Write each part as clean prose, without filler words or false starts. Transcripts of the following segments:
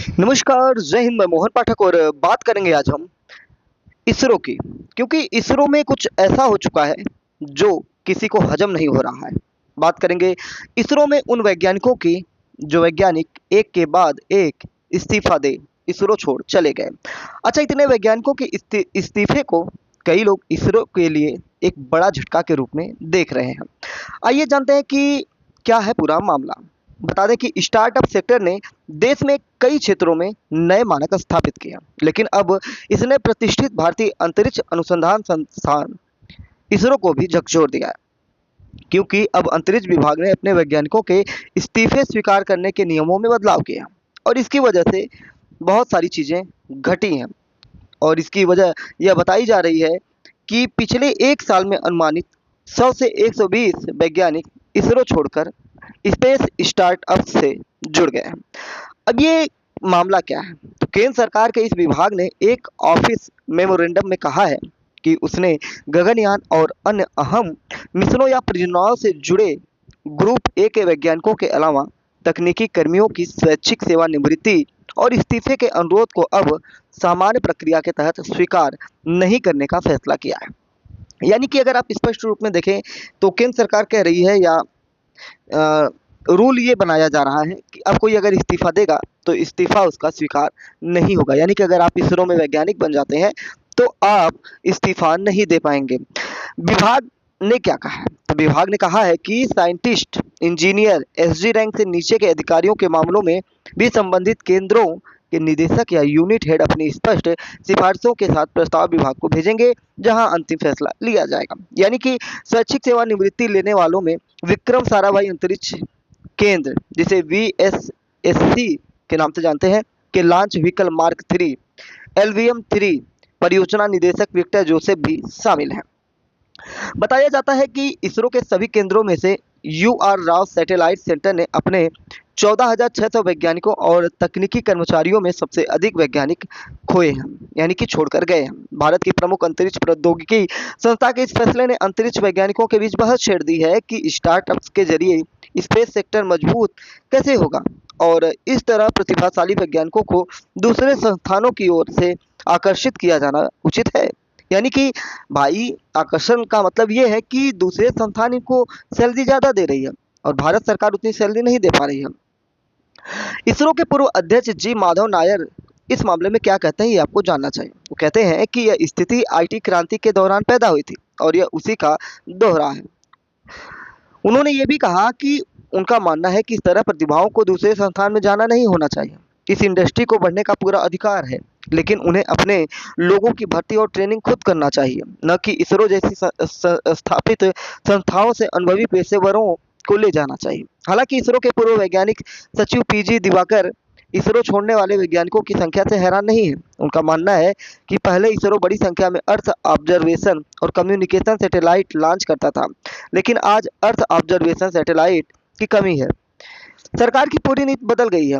नमस्कार, जय हिंद। मैं मोहन पाठक और बात करेंगे आज हम इसरो की। क्योंकि इसरो में कुछ ऐसा हो चुका है जो किसी को हजम नहीं हो रहा है। बात करेंगे इसरो में उन वैज्ञानिकों की जो वैज्ञानिक एक के बाद एक इस्तीफा दे इसरो छोड़ चले गए। अच्छा, इतने वैज्ञानिकों के इस्तीफे को कई लोग इसरो के लिए एक बड़ा झटका के रूप में देख रहे हैं। आइए जानते हैं कि क्या है पूरा मामला। बता दें कि स्टार्टअप सेक्टर ने देश में कई क्षेत्रों में नए मानक स्थापित किए, लेकिन अब इसने प्रतिष्ठित भारतीय अंतरिक्ष अनुसंधान संस्थान इसरो को भी झकझोर दिया है। क्योंकि अब अंतरिक्ष विभाग ने अपने वैज्ञानिकों के इस्तीफे स्वीकार करने के नियमों में बदलाव किया और इसकी वजह से बहुत सारी चीज़ें घटी हैं। और इसकी वजह यह बताई जा रही है कि पिछले एक साल में अनुमानित 100 से 120 वैज्ञानिक इसरो छोड़कर स्पेस स्टार्टअप से जुड़ गए हैं। अब ये मामला क्या है? तो केंद्र सरकार के इस विभाग ने एक ऑफिस मेमोरेंडम में कहा है कि उसने गगनयान और अन्य अहम मिशनों या परियोजनाओं से जुड़े ग्रुप ए के वैज्ञानिकों के अलावा तकनीकी कर्मियों की स्वैच्छिक सेवानिवृत्ति और इस्तीफे के अनुरोध को अब सामान्य प्रक्रिया के तहत स्वीकार नहीं करने का फैसला किया है। यानी कि अगर आप स्पष्ट रूप में देखें तो केंद्र सरकार कह रही है या रूल ये बनाया जा रहा है कि अब कोई अगर इस्तीफा देगा तो इस्तीफा उसका स्वीकार नहीं होगा। यानी कि अगर आप इसरो में वैज्ञानिक बन जाते हैं तो आप इस्तीफा नहीं दे पाएंगे। विभाग ने क्या कहा है? तो विभाग ने कहा है कि साइंटिस्ट, इंजीनियर, एसडी रैंक से नीचे के अधिकारियों के मामलों में भी संबंधित केंद्रों के निदेशक या यूनिट हेड अपनी स्पष्ट सिफारिशों के साथ प्रस्ताव विभाग को भेजेंगे, जहां अंतिम फैसला लिया जाएगा। यानी कि स्वैच्छिक सेवानिवृत्ति लेने वालों में विक्रम साराभाई अंतरिक्ष केंद्र, जिसे VSSC के नाम से जानते हैं, के लॉन्च व्हीकल मार्क 3 LVM-3 परियोजना निदेशक विक्टर जोसेफ भी शामिल हैं। बताया जाता है कि इसरो के सभी केंद्रों में से UR राव सैटेलाइट सेंटर ने अपने 14,600 वैज्ञानिकों और तकनीकी कर्मचारियों में सबसे अधिक वैज्ञानिक खोए हैं, यानी कि छोड़कर गए हैं। भारत की प्रमुख अंतरिक्ष प्रौद्योगिकी संस्था के इस फैसले ने अंतरिक्ष वैज्ञानिकों के बीच बहस छेड़ दी है कि स्टार्टअप्स के जरिए स्पेस सेक्टर मजबूत कैसे होगा और इस तरह प्रतिभाशाली वैज्ञानिकों को दूसरे संस्थानों की ओर से आकर्षित किया जाना उचित है। यानी कि भाई, आकर्षण का मतलब ये है कि दूसरे संस्थान इनको सैलरी ज़्यादा दे रही है और भारत सरकार उतनी सैलरी नहीं दे पा रही है। इसरो के पूर्व अध्यक्ष जी माधव नायर इस मामले में क्या कहते हैं ये आपको जानना चाहिए। वो कहते हैं कि यह स्थिति IT क्रांति के दौरान पैदा हुई थी और यह उसी का दोहरा है। उन्होंने ये भी कहा कि उनका मानना है कि इस तरह प्रतिभाओं को दूसरे संस्थान में जाना नहीं होना चाहिए। इस इंडस्ट्री को बढ़ने का पूरा अधिकार है, लेकिन उन्हें अपने लोगों की भर्ती और ट्रेनिंग खुद करना चाहिए, न कि इसरो जैसी स्थापित संस्थाओं से अनुभवी पेशेवरों को ले जाना चाहिए। हालांकि इसरो के पूर्व वैज्ञानिक सचिव PG दिवाकर इसरो छोड़ने वाले वैज्ञानिकों की संख्या से हैरान नहीं है। उनका मानना है कि पहले इसरो बड़ी संख्या में अर्थ ऑब्जर्वेशन और कम्युनिकेशन सैटेलाइट लॉन्च करता था, लेकिन आज अर्थ ऑब्जर्वेशन सैटेलाइट की कमी है। सरकार की पूरी नीति बदल गई है।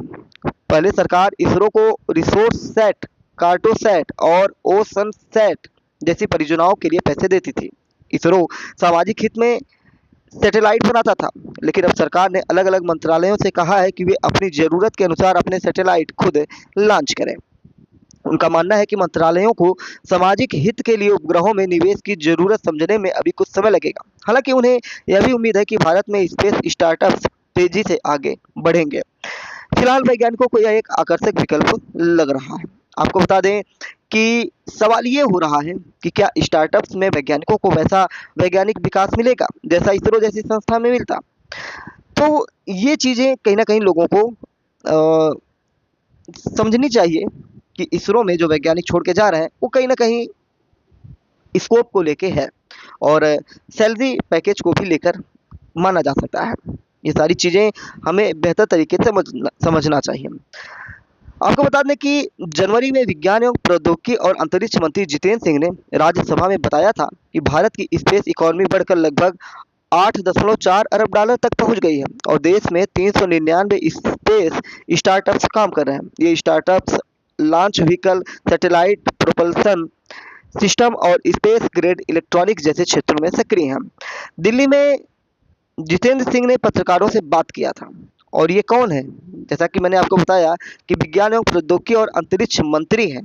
पहले सरकार इसरो को रिसोर्स सेट, कार्टोसैट और ओशन सेट जैसी परियोजनाओं के लिए पैसे देती थी। इसरो सामाजिक हित में सैटेलाइट बनाता था, लेकिन अब सरकार ने अलग अलग मंत्रालयों से कहा है कि वे अपनी ज़रूरत के अनुसार अपने सैटेलाइट खुद लॉन्च करें। उनका मानना है कि मंत्रालयों को सामाजिक हित के लिए उपग्रहों में निवेश की जरूरत समझने में अभी कुछ समय लगेगा। हालांकि उन्हें यह भी उम्मीद है कि भारत में स्पेस स्टार्टअप्स तेजी से आगे बढ़ेंगे। फिलहाल वैज्ञानिकों को यह एक आकर्षक विकल्प लग रहा है। आपको बता दें कि सवाल ये हो रहा है कि क्या स्टार्टअप्स में वैज्ञानिकों को वैसा वैज्ञानिक विकास मिलेगा जैसा इसरो जैसी संस्था में मिलता। तो ये चीज़ें कहीं ना कहीं लोगों को समझनी चाहिए कि इसरो में जो वैज्ञानिक छोड़ के जा रहे हैं वो कहीं ना कहीं स्कोप को लेके है और सैलरी पैकेज को भी लेकर माना जा सकता है। ये सारी चीज़ें हमें बेहतर तरीके से समझना चाहिए। आपको बता दें कि जनवरी में विज्ञान एवं प्रौद्योगिकी और अंतरिक्ष मंत्री जितेंद्र सिंह ने राज्यसभा में बताया था कि भारत की स्पेस इकोनॉमी बढ़कर लगभग 8.4 अरब डॉलर तक पहुंच गई है और देश में 399 स्पेस स्टार्टअप्स काम कर रहे हैं। ये startups launch vehicle, satellite propulsion system और स्पेस ग्रेड इलेक्ट्रॉनिक्स जैसे क्षेत्रों में सक्रिय हैं। दिल्ली में जितेंद्र सिंह ने पत्रकारों से बात किया था और ये कौन है? जैसा कि मैंने आपको बताया कि विज्ञान एवं प्रौद्योगिकी और अंतरिक्ष मंत्री हैं।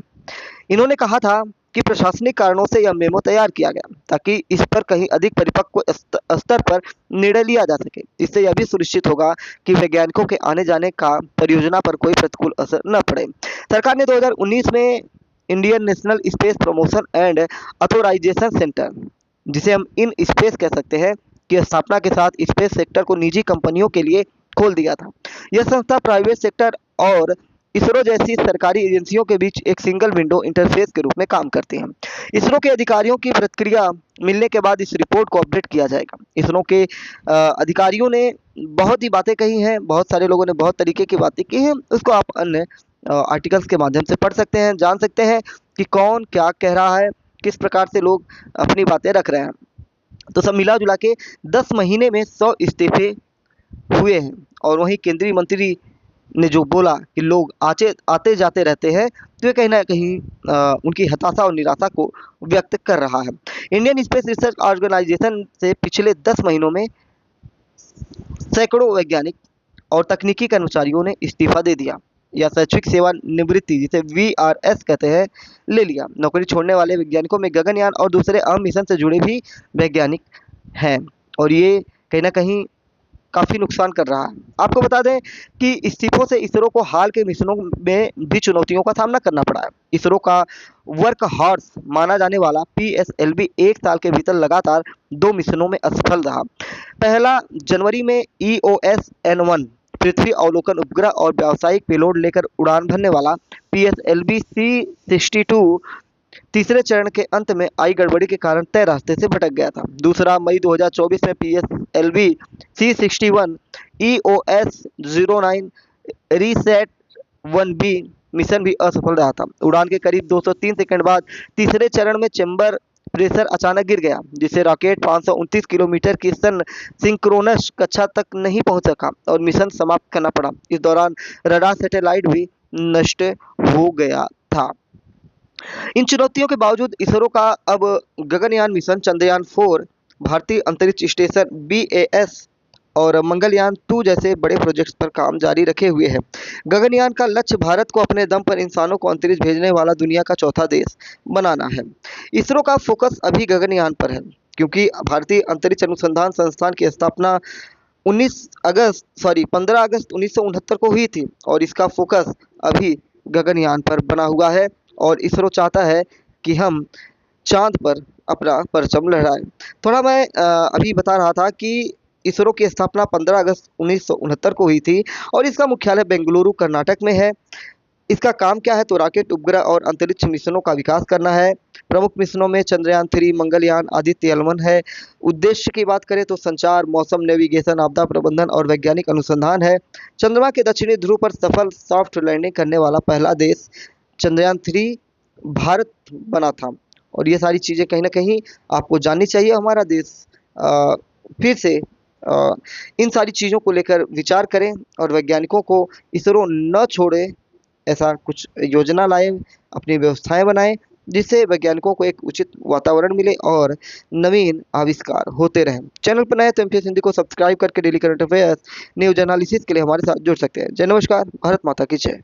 इन्होंने कहा था कि प्रशासनिक कारणों से यह मेमो तैयार किया गया ताकि इस पर कहीं अधिक परिपक्व स्तर पर निर्णय लिया जा सके। इससे यह भी सुनिश्चित होगा कि वैज्ञानिकों के आने जाने का परियोजना पर कोई प्रतिकूल असर न पड़े। सरकार ने 2019 में Indian national space promotion and authorisation centre, जिसे हम इन स्पेस कह सकते हैं, की स्थापना के साथ स्पेस सेक्टर को निजी कंपनियों के लिए खोल दिया था। यह संस्था प्राइवेट सेक्टर और इसरो जैसी सरकारी एजेंसियों के बीच एक सिंगल विंडो इंटरफेस के रूप में काम करती हैं। इसरो के अधिकारियों की प्रतिक्रिया मिलने के बाद इस रिपोर्ट को अपडेट किया जाएगा। इसरो के अधिकारियों ने बहुत ही बातें कही हैं, बहुत सारे लोगों ने बहुत तरीके की बातें की हैं। उसको आप अन्य आर्टिकल्स के माध्यम से पढ़ सकते हैं, जान सकते हैं कि कौन क्या कह रहा है, किस प्रकार से लोग अपनी बातें रख रहे हैं। तो सब मिला जुला के 10 महीने में 100 इस्तीफे हुए हैं। और वहीं केंद्रीय मंत्री ने जो बोला कि लोग आते जाते रहते हैं, तो ये कहीं ना कहीं उनकी हताशा और निराशा को व्यक्त कर रहा है। इंडियन स्पेस रिसर्च ऑर्गेनाइजेशन से पिछले 10 महीनों में सैकड़ों वैज्ञानिक और तकनीकी कर्मचारियों ने इस्तीफा दे दिया या शैक्षिक सेवा निवृत्ति, जिसे VRS कहते हैं, ले लिया। नौकरी छोड़ने वाले वैज्ञानिकों में गगनयान और दूसरे अहम मिशन से जुड़े भी वैज्ञानिक हैं और ये कहीं ना कहीं काफ़ी नुकसान कर रहा है। आपको बता दें कि इस्तीफों से इसरो को हाल के मिशनों में भी चुनौतियों का सामना करना पड़ा है। इसरो का वर्क हॉर्स माना जाने वाला PSLV 1 साल के भीतर लगातार 2 मिशनों में असफल रहा। पहला जनवरी में EOS N1 पृथ्वी अवलोकन उपग्रह और व्यावसायिक पेलोड लेकर उड़ान भरने वाला PSLV C62 तीसरे चरण के अंत में आई गड़बड़ी के कारण तय रास्ते से भटक गया था। दूसरा मई 2024 में PSLV C61 EOS 09 reset 1B mission भी असफल रहा था। उड़ान के करीब 203 सेकंड बाद तीसरे चरण में चेंबर प्रेशर अचानक गिर गया, जिससे रॉकेट 529 किलोमीटर की सिंक्रोनस कक्षा तक नहीं पहुंच सका और मिशन समाप्त करना पड़ा। इस दौरान रडार सैटेलाइट भी नष्ट हो गया था। इन चुनौतियों के बावजूद इसरो का अब गगनयान मिशन, चंद्रयान 4, भारतीय अंतरिक्ष स्टेशन BAS और मंगलयान 2 जैसे बड़े प्रोजेक्ट्स पर काम जारी रखे हुए है। गगनयान का लक्ष्य भारत को अपने दम पर इंसानों को अंतरिक्ष भेजने वाला दुनिया का चौथा देश बनाना है। इसरो का फोकस अभी गगनयान पर है, क्योंकि भारतीय अंतरिक्ष अनुसंधान संस्थान की स्थापना 15 अगस्त 1969 को हुई थी और इसका फोकस अभी गगनयान पर बना हुआ है और इसरो चाहता है कि हम चांद पर अपना परचम लहराएं। थोड़ा मैं अभी बता रहा था कि इसरो की स्थापना 15 अगस्त 1969 को हुई थी और इसका मुख्यालय बेंगलुरु कर्नाटक में है। इसका काम क्या है? तो रॉकेट, उपग्रह और अंतरिक्ष मिशनों का विकास करना है। प्रमुख मिशनों में चंद्रयान 3, मंगलयान, आदित्य L1 है। उद्देश्य की बात करें तो संचार, मौसम, नेविगेशन, आपदा प्रबंधन और वैज्ञानिक अनुसंधान है। चंद्रमा के दक्षिणी ध्रुव पर सफल सॉफ्ट लैंडिंग करने वाला पहला देश चंद्रयान 3 भारत बना था और ये सारी चीज़ें कहीं ना कहीं आपको जाननी चाहिए। हमारा देश फिर से इन सारी चीज़ों को लेकर विचार करें और वैज्ञानिकों को इसरो न छोड़े, ऐसा कुछ योजना लाए, अपनी व्यवस्थाएं बनाएं, जिससे वैज्ञानिकों को एक उचित वातावरण मिले और नवीन आविष्कार होते रहें। चैनल पर नए तो MTS हिंदी को सब्सक्राइब करके daily current affairs, news analysis के लिए हमारे साथ जुड़ सकते हैं। जय नमस्कार, भारत माता की जय।